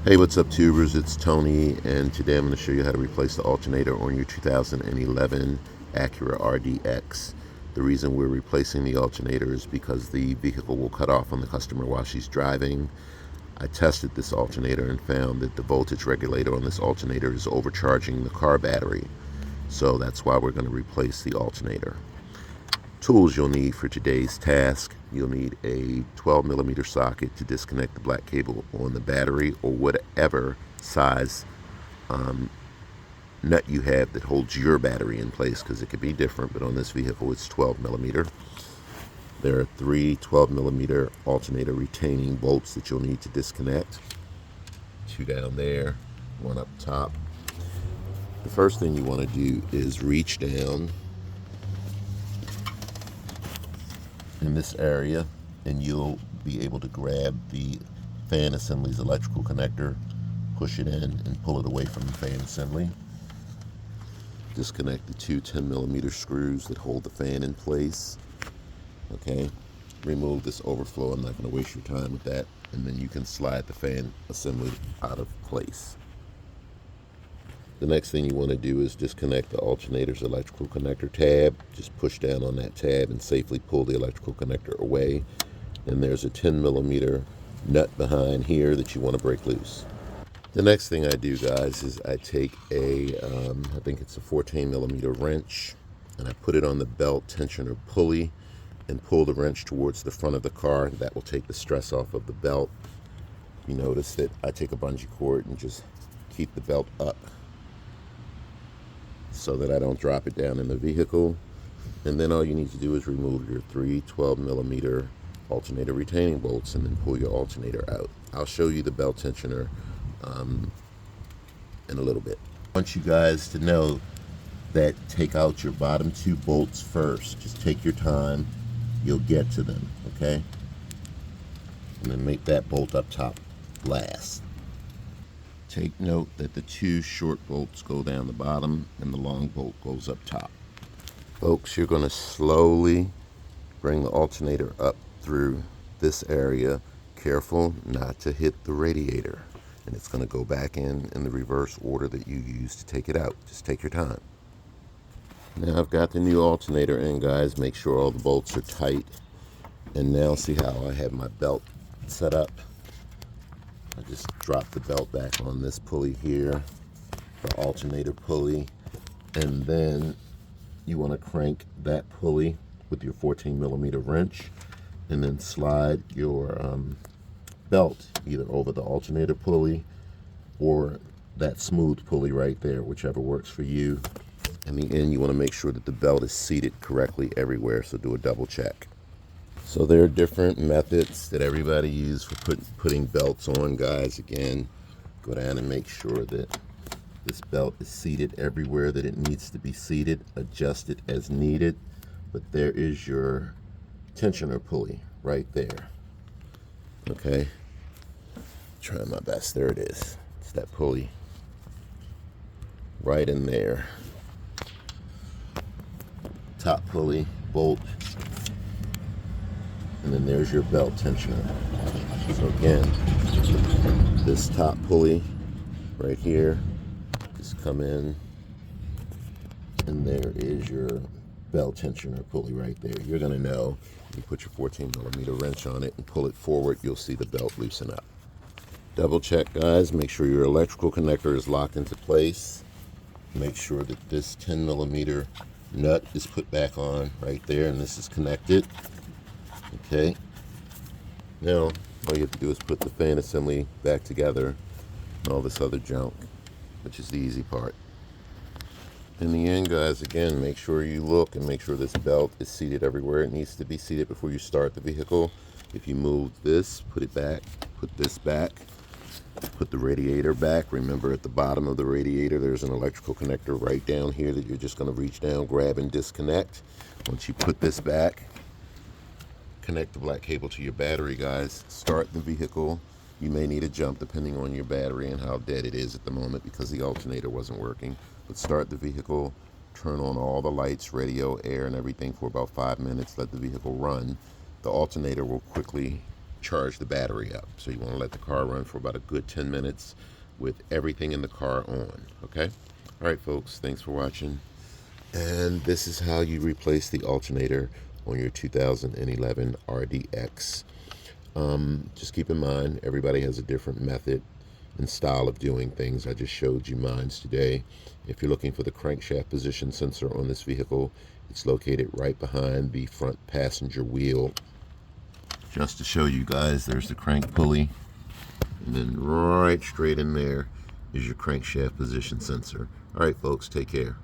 Hey, what's up, tubers? It's Tony, and today I'm going to show you how to replace the alternator on your 2011 Acura RDX. The reason we're replacing the alternator is because the vehicle will cut off on the customer while she's driving. I tested this alternator and found that the voltage regulator on this alternator is overcharging the car battery. So that's why we're going to replace the alternator. Tools you'll need for today's task: you'll need a 12 millimeter socket to disconnect the black cable on the battery, or whatever size nut you have that holds your battery in place, because it could be different, but on this vehicle it's 12 millimeter. There are three 12 millimeter alternator retaining bolts that you'll need to disconnect. Two down there, one up top. The first thing you want to do is reach down in this area, and you'll be able to grab the fan assembly's electrical connector, push it in, and pull it away from the fan assembly. Disconnect the two 10 millimeter screws that hold the fan in place. Okay, remove this overflow. I'm not going to waste your time with that. And then you can slide the fan assembly out of place. The next thing you want to do is disconnect the alternator's electrical connector tab. Just push down on that tab and safely pull the electrical connector away. And there's a 10 millimeter nut behind here that you want to break loose. The next thing I do, guys, is I take I think it's a 14 millimeter wrench, and I put it on the belt tensioner pulley and pull the wrench towards the front of the car. That will take the stress off of the belt. You notice that I take a bungee cord and just keep the belt up so that I don't drop it down in the vehicle. And then all you need to do is remove your three 12 millimeter alternator retaining bolts and then pull your alternator out. I'll show you the belt tensioner in a little bit. I want you guys to know that take out your bottom two bolts first. Just take your time. You'll get to them, okay? And then make that bolt up top last. Take note that the two short bolts go down the bottom and the long bolt goes up top. Folks, you're going to slowly bring the alternator up through this area. Careful not to hit the radiator. And it's going to go back in the reverse order that you used to take it out. Just take your time. Now I've got the new alternator in, guys. Make sure all the bolts are tight. And now see how I have my belt set up. I just drop the belt back on this pulley here, the alternator pulley, and then you want to crank that pulley with your 14 millimeter wrench, and then slide your belt either over the alternator pulley or that smooth pulley right there, whichever works for you. In the end, you want to make sure that the belt is seated correctly everywhere, so do a double check. So there are different methods that everybody uses for putting belts on, guys. Again, go down and make sure that this belt is seated everywhere that it needs to be seated. Adjust it as needed. But there is your tensioner pulley right there. Okay, trying my best. There it is. It's that pulley right in there. Top pulley, bolt, and then there's your belt tensioner. So again, this top pulley right here, just come in, and there is your belt tensioner pulley right there. You're going to know, you put your 14 millimeter wrench on it and pull it forward, you'll see the belt loosen up. Double check, guys. Make sure your electrical connector is locked into place. Make sure that this 10 millimeter nut is put back on right there, and this is connected. Okay, now all you have to do is put the fan assembly back together and all this other junk, which is the easy part. In the end, guys, again, make sure you look and make sure this belt is seated everywhere it needs to be seated before you start the vehicle. If you move this, put it back, put this back, put the radiator back. Remember, at the bottom of the radiator there's an electrical connector right down here that you're just going to reach down, grab, and disconnect. Once you put this back, connect the black cable to your battery, guys. Start the vehicle. You may need a jump depending on your battery and how dead it is at the moment because the alternator wasn't working. But start the vehicle, turn on all the lights, radio, air, and everything for about 5 minutes. Let the vehicle run. The alternator will quickly charge the battery up. So you want to let the car run for about a good 10 minutes with everything in the car on, okay? All right, folks, thanks for watching. And this is how you replace the alternator on your 2011 RDX. Just keep in mind, everybody has a different method and style of doing things. I just showed you mine's today. If you're looking for the crankshaft position sensor on this vehicle, it's located right behind the front passenger wheel. Just to show you guys, there's the crank pulley, and then right straight in there is your crankshaft position sensor. All right, folks, take care.